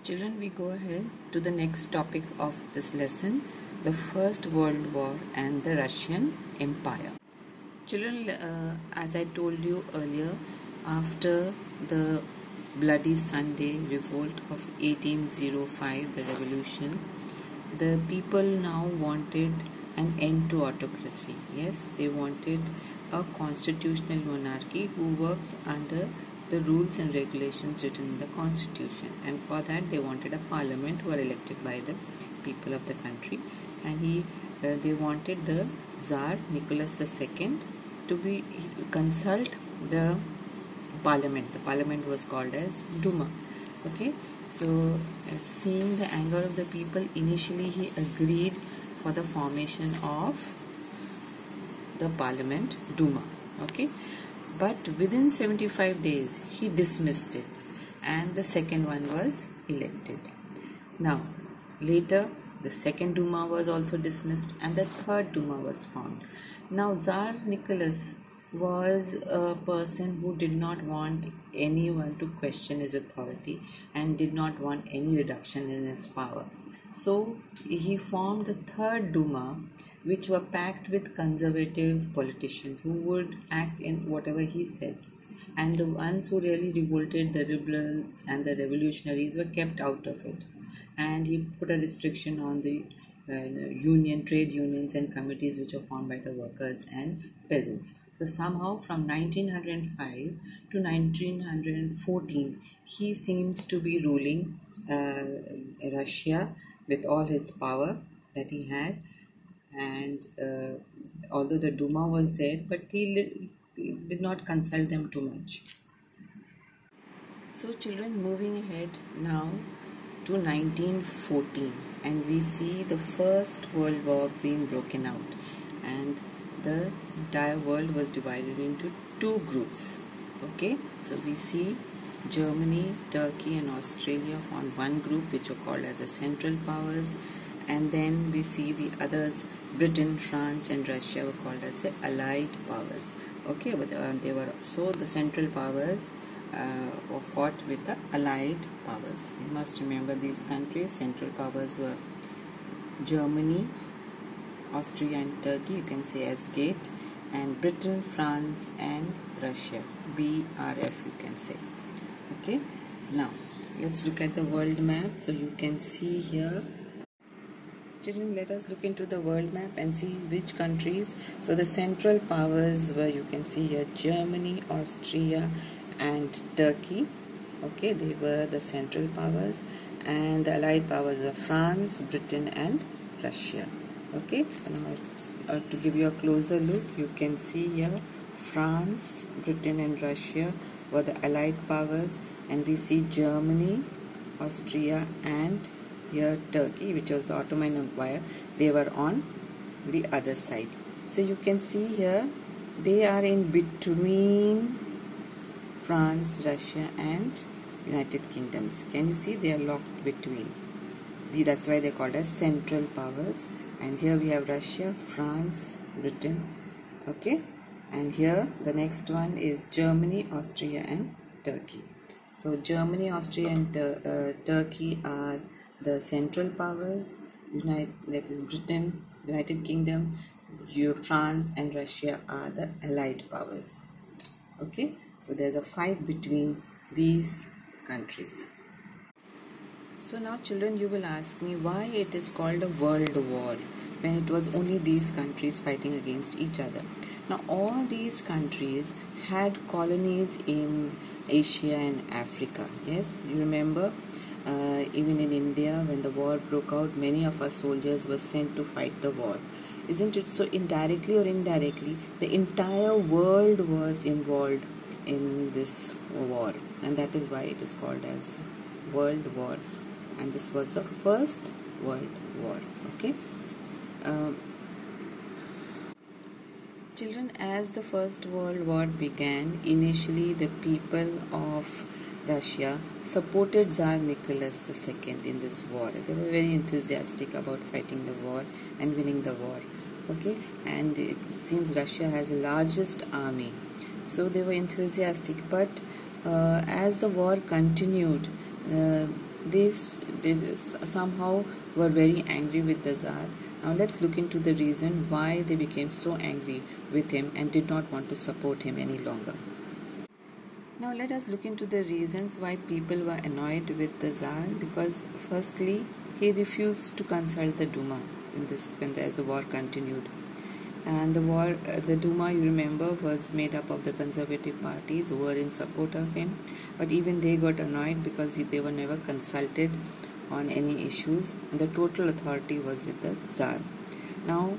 Children, we go ahead to the next topic of this lesson, the First World War and the Russian Empire. Children, as I told you earlier, after the Bloody Sunday revolt of 1805, the revolution, the people now wanted an end to autocracy. Yes, they wanted a constitutional monarchy who works under the rules and regulations written in the constitution, and for that they wanted a parliament who are elected by the people of the country, and they wanted the Tsar Nicholas II to consult the parliament. The parliament was called as Duma. Okay, so seeing the anger of the people, initially he agreed for the formation of the parliament Duma. Okay, but within 75 days he dismissed it and the second one was elected. Now later the second Duma was also dismissed and the third Duma was formed. Now Tsar Nicholas was a person who did not want anyone to question his authority and did not want any reduction in his power. So he formed the third Duma, which were packed with conservative politicians who would act in whatever he said. And the ones who really revolted, the rebels and the revolutionaries, were kept out of it. And he put a restriction on the trade unions and committees which were formed by the workers and peasants. So somehow from 1905 to 1914, he seems to be ruling Russia with all his power that he had. And although the Duma was there, but he did not consult them too much. So children, moving ahead now to 1914, and we see the First World War being broken out, and the entire world was divided into two groups. Okay, so we see Germany, Turkey and Australia formed one group which were called as the Central Powers, and then we see the others, Britain, France and Russia, were called as the Allied Powers. Okay, but the Central Powers were fought with the Allied Powers. You must remember these countries. Central Powers were Germany, Austria and Turkey, you can say as GATE, and Britain, France and Russia, BRF you can say. Okay, now let's look at the world map. So you can see here, children, let us look into the world map and see which countries. So the Central Powers were, you can see here, Germany, Austria and Turkey. Okay, they were the Central Powers, and the Allied Powers were France, Britain and Russia. Okay, now to give you a closer look, you can see here France, Britain and Russia were the Allied Powers, and we see Germany, Austria and here Turkey, which was the Ottoman Empire, they were on the other side. So you can see here they are in between France, Russia and United Kingdoms. Can you see they are locked between? That's why they are called as Central Powers. And here we have Russia, France, Britain. Okay, and here the next one is Germany, Austria and Turkey. So Germany, Austria and Turkey are the Central Powers. That is Britain, United Kingdom, France and Russia are the Allied Powers. Okay, so there's a fight between these countries. So now children, you will ask me why it is called a world war when it was only these countries fighting against each other. Now all these countries had colonies in Asia and Africa. Yes, you remember even in India when the war broke out, many of our soldiers were sent to fight the war. Isn't it? So indirectly or indirectly, the entire world was involved in this war, and that is why it is called as World War. And this was the First World War. Okay, children, as the First World War began, initially the people of Russia supported Tsar Nicholas II in this war. They were very enthusiastic about fighting the war and winning the war. Okay, and it seems Russia has the largest army, so they were enthusiastic. But as the war continued, somehow were very angry with the Tsar. Now let's look into the reason why they became so angry with him and did not want to support him any longer. Now let us look into the reasons why people were annoyed with the Tsar. Because firstly, he refused to consult the Duma as the war continued. And the Duma, you remember, was made up of the conservative parties who were in support of him. But even they got annoyed because they were never consulted on any issues. And the total authority was with the Tsar. Now,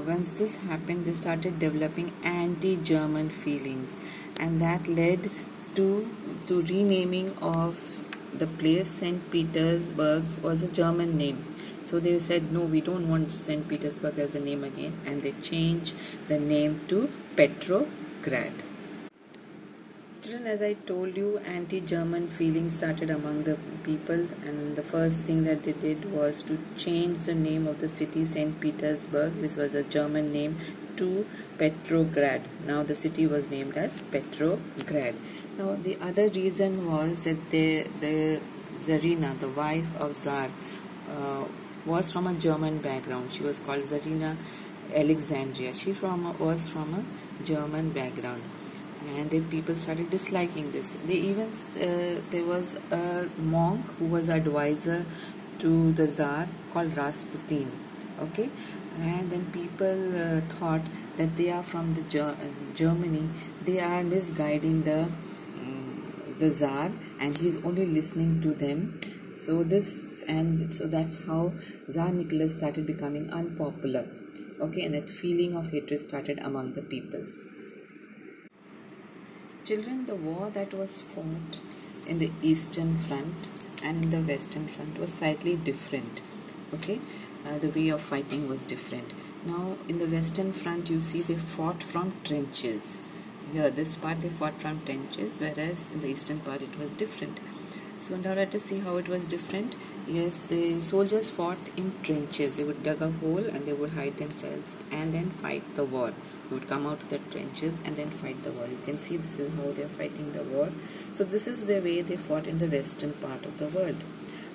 once this happened, they started developing anti-German feelings, and that led to renaming of the place. St. Petersburg was a German name. So they said, no, we don't want St. Petersburg as a name again, and they changed the name to Petrograd. Children, as I told you, anti-German feelings started among the people, and the first thing that they did was to change the name of the city St. Petersburg, which was a German name, to Petrograd. Now the city was named as Petrograd. Now the other reason was that the Tsarina, the wife of Tsar, was from a German background. She was called Tsarina Alexandria. She was from a German background, and then people started disliking this. There was a monk who was advisor to the Tsar called Rasputin. Okay, and then people thought that they are from the Germany. They are misguiding the Tsar, and he's only listening to them. So that's how Tsar Nicholas started becoming unpopular. Okay, and that feeling of hatred started among the people. Children, the war that was fought in the Eastern Front and in the Western Front was slightly different. Okay, the way of fighting was different. Now in the Western Front, you see, they fought from trenches. Here, this part they fought from trenches, whereas in the Eastern part it was different. So now let us see how it was different. Yes, the soldiers fought in trenches. They would dig a hole and they would hide themselves and then fight the war. They would come out of the trenches and then fight the war. You can see this is how they are fighting the war. So this is the way they fought in the western part of the world.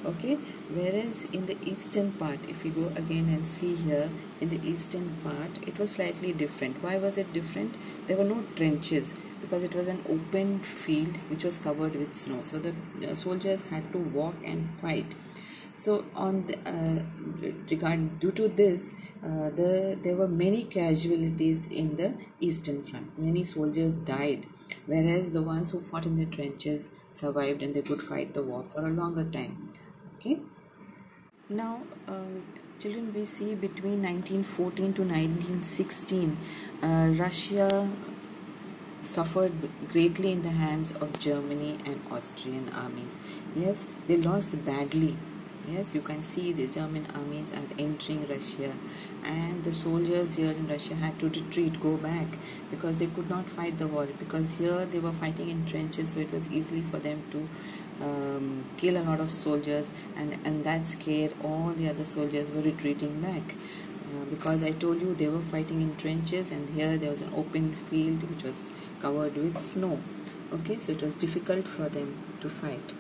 Okay, whereas in the eastern part, if you go again and see here, in the eastern part it was slightly different. Why was it different? There were no trenches, because it was an open field which was covered with snow. So the soldiers had to walk and fight. So due to this, there were many casualties in the Eastern Front. Many soldiers died, whereas the ones who fought in the trenches survived and they could fight the war for a longer time. Okay. Now, children, we see between 1914 to 1916, Russia suffered greatly in the hands of Germany and Austrian armies. Yes, they lost badly. Yes, you can see the German armies are entering Russia, and the soldiers here in Russia had to retreat, go back, because they could not fight the war, because here they were fighting in trenches, so it was easy for them to kill a lot of soldiers, and that scared all the other soldiers were retreating back. Because I told you they were fighting in trenches, and here there was an open field which was covered with snow. Okay, so it was difficult for them to fight.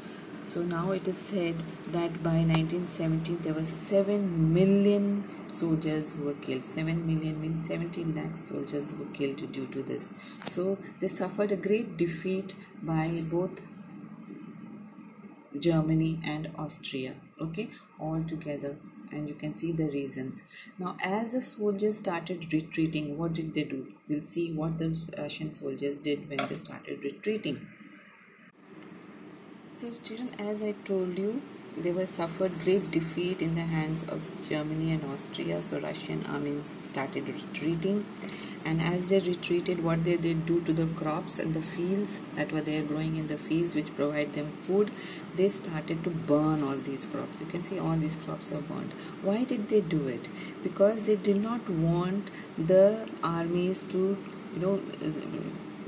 So now it is said that by 1917 there were 7 million soldiers who were killed. 7 million means 70 lakh soldiers were killed due to this. So they suffered a great defeat by both Germany and Austria. Okay, all together. And you can see the reasons. Now as the soldiers started retreating, what did they do? We'll see what the Russian soldiers did when they started retreating. So children, as I told you, they were suffered great defeat in the hands of Germany and Austria. So Russian armies started retreating, and as they retreated, what they did do to the crops and the fields that were there growing in the fields which provide them food, they started to burn all these crops. You can see all these crops are burned. Why did they do it? Because they did not want the armies to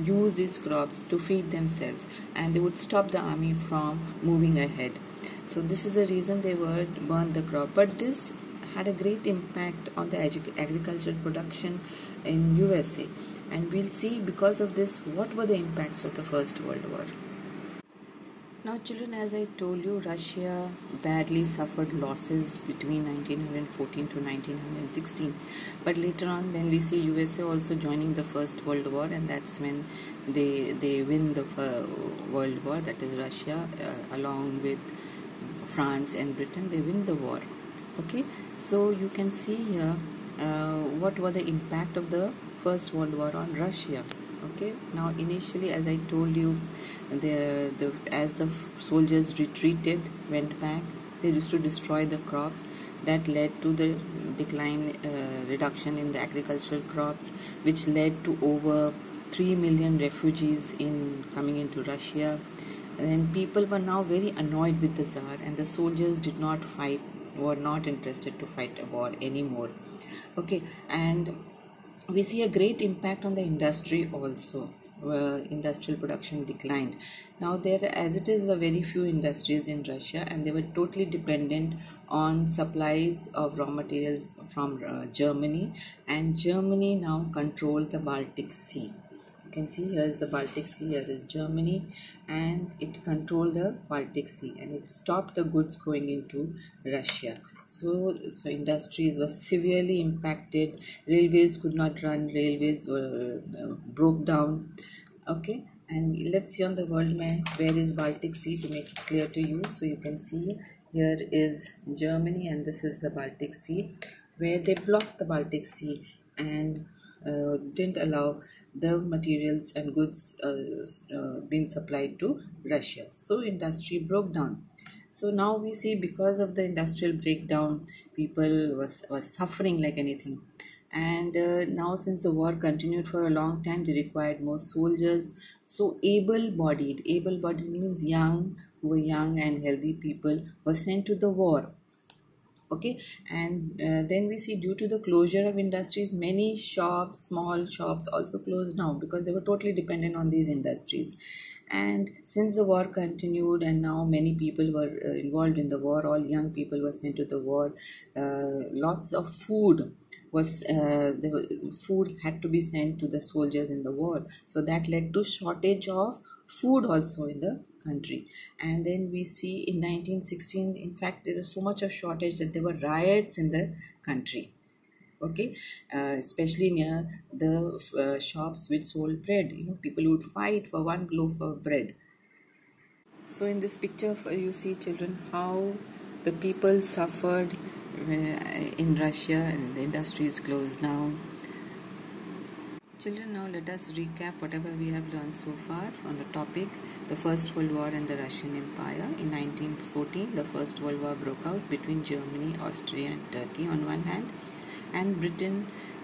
use these crops to feed themselves, and they would stop the army from moving ahead. So this is the reason they would burn the crop. But this had a great impact on the agricultural production in USA, and we'll see because of this what were the impacts of the First World War. Now children, as I told you, Russia badly suffered losses between 1914 to 1916, but later on then we see USA also joining the First World War, and that's when they win the World War, that is Russia, along with France and Britain, they win the war. Okay, so you can see here what were the impact of the First World War on Russia. Okay, now initially, as I told you, as the soldiers retreated, went back, they used to destroy the crops. That led to the reduction in the agricultural crops, which led to over 3 million refugees coming into Russia. And people were now very annoyed with the Tsar, and the soldiers were not interested to fight a war anymore. Okay, and we see a great impact on the industry also. Industrial production declined. Now there, as it is, were very few industries in Russia, and they were totally dependent on supplies of raw materials from Germany, and Germany now controlled the Baltic Sea. You can see here is the Baltic Sea, here is Germany, and it controlled the Baltic Sea, and it stopped the goods going into Russia. So industries were severely impacted. Railways could not run. Railways were broke down. Okay, and let's see on the world map where is Baltic Sea to make it clear to you. So you can see here is Germany, and this is the Baltic Sea, where they blocked the Baltic Sea and didn't allow the materials and goods being supplied to Russia. So industry broke down. So now we see, because of the industrial breakdown, people was suffering like anything. And now, since the war continued for a long time, they required more soldiers. So able-bodied means young, who were young and healthy people, were sent to the war. Okay, and then we see, due to the closure of industries, many small shops also closed down, because they were totally dependent on these industries. And since the war continued, and now many people were involved in the war, all young people were sent to the war. Lots of food food had to be sent to the soldiers in the war, so that led to shortage of food also in the country. And then we see in 1916, in fact, there is so much of shortage that there were riots in the country. Okay, especially near the shops which sold bread. People would fight for one loaf of bread. So in this picture, you see, children, how the people suffered in Russia, and the industries closed down. Children, now let us recap whatever we have learned so far on the topic, the First World War and the Russian Empire. In 1914, the First World War broke out between Germany, Austria and Turkey on one hand, and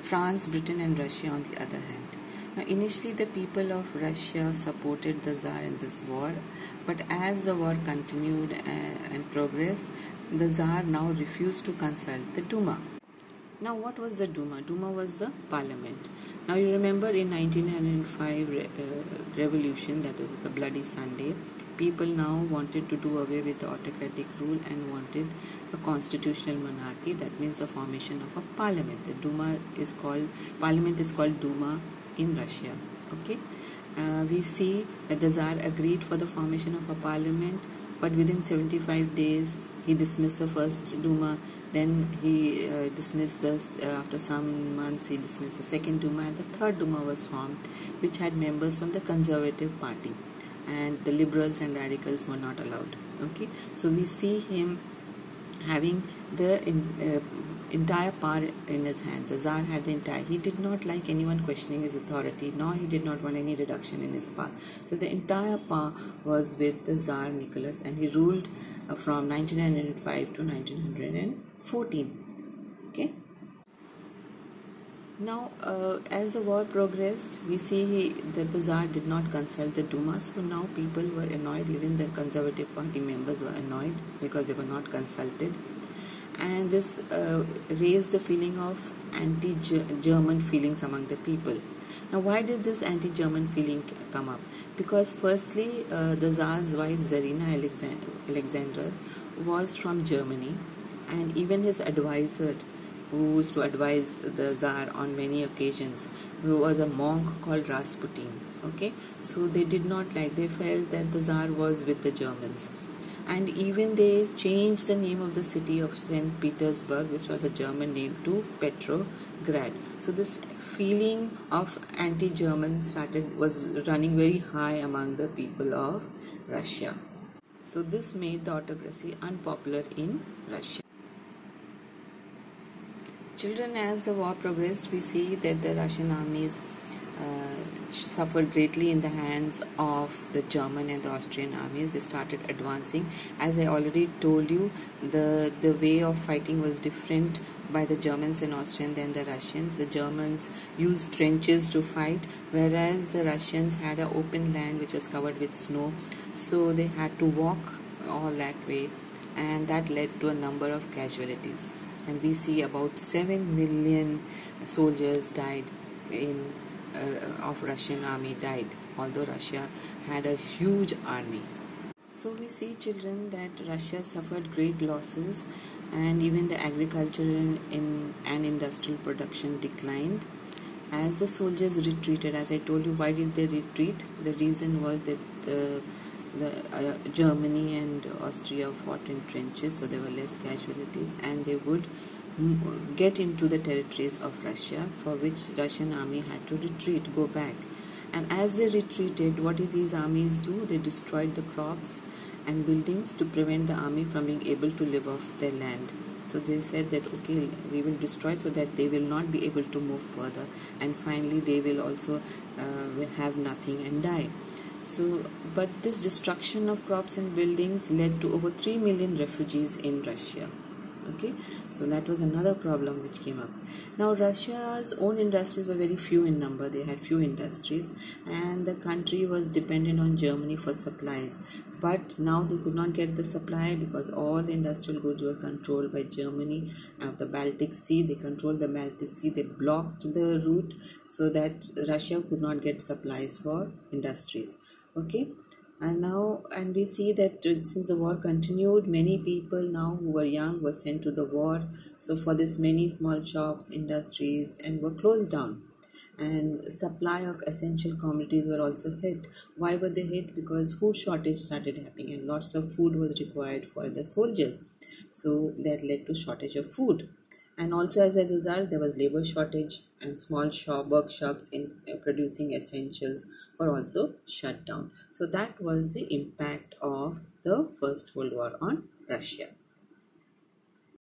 France, Britain and Russia on the other hand. Now, initially the people of Russia supported the Tsar in this war, but as the war continued and progressed, the Tsar now refused to consult the Duma. Now, what was the Duma? Duma was the parliament. Now, you remember in 1905 revolution, that is the Bloody Sunday, people now wanted to do away with the autocratic rule and wanted a constitutional monarchy. That means the formation of a parliament. The parliament is called Duma in Russia. Okay, we see that the Tsar agreed for the formation of a parliament, but within 75 days he dismissed the first Duma. Then he dismissed this, after some months he dismissed the second Duma, and the third Duma was formed, which had members from the Conservative Party, and the liberals and radicals were not allowed. Okay, so we see him having the entire power in his hand. The Tsar had the entire. He did not like anyone questioning his authority, nor he did not want any reduction in his power. So the entire power was with the Tsar Nicholas, and he ruled from 1905 to 1914. Okay. Now, as the war progressed, we see that the Tsar did not consult the Duma. So now people were annoyed. Even the Conservative Party members were annoyed because they were not consulted. And this raised the feeling of anti-German feelings among the people. Now, why did this anti-German feeling come up? Because firstly, the Tsar's wife Tsarina Alexandra was from Germany, and even his advisor, who used to advise the Tsar on many occasions, who was a monk called Rasputin. Okay, so they did not like, they felt that the Tsar was with the Germans, and even they changed the name of the city of St. Petersburg, which was a German name, to Petrograd. So this feeling of anti-German was running very high among the people of Russia. So this made the autocracy unpopular in Russia. Children, as the war progressed, we see that the Russian armies suffered greatly in the hands of the German and the Austrian armies. They started advancing. As I already told you, the way of fighting was different by the Germans and Austrians than the Russians. The Germans used trenches to fight, whereas the Russians had an open land which was covered with snow. So they had to walk all that way, and that led to a number of casualties. And we see about 7 million soldiers died of Russian army died, although Russia had a huge army. So we see, children, that Russia suffered great losses, and even the agricultural and industrial production declined as the soldiers retreated. As I told you, why did they retreat? The reason was that Germany and Austria fought in trenches, so there were less casualties, and they would get into the territories of Russia, for which Russian army had to retreat, go back. And as they retreated, what did these armies do? They destroyed the crops and buildings to prevent the army from being able to live off their land. So they said that, okay, we will destroy so that they will not be able to move further, and finally they will also will have nothing and die. So, but this destruction of crops and buildings led to over 3 million refugees in Russia. Okay, so that was another problem which came up. Now, Russia's own industries were very few in number. They had few industries, and the country was dependent on Germany for supplies. But now they could not get the supply because all the industrial goods were controlled by Germany. Of the Baltic Sea, they controlled the Baltic Sea. They blocked the route so that Russia could not get supplies for industries. Okay. And we see that since the war continued, many people now who were young were sent to the war. So for this, many small shops, industries, and were closed down. And supply of essential commodities were also hit. Why were they hit? Because food shortage started happening, and lots of food was required for the soldiers. So that led to shortage of food. And also, as a result, there was labor shortage, and small workshops in producing essentials were also shut down. So that was the impact of the First World War on Russia.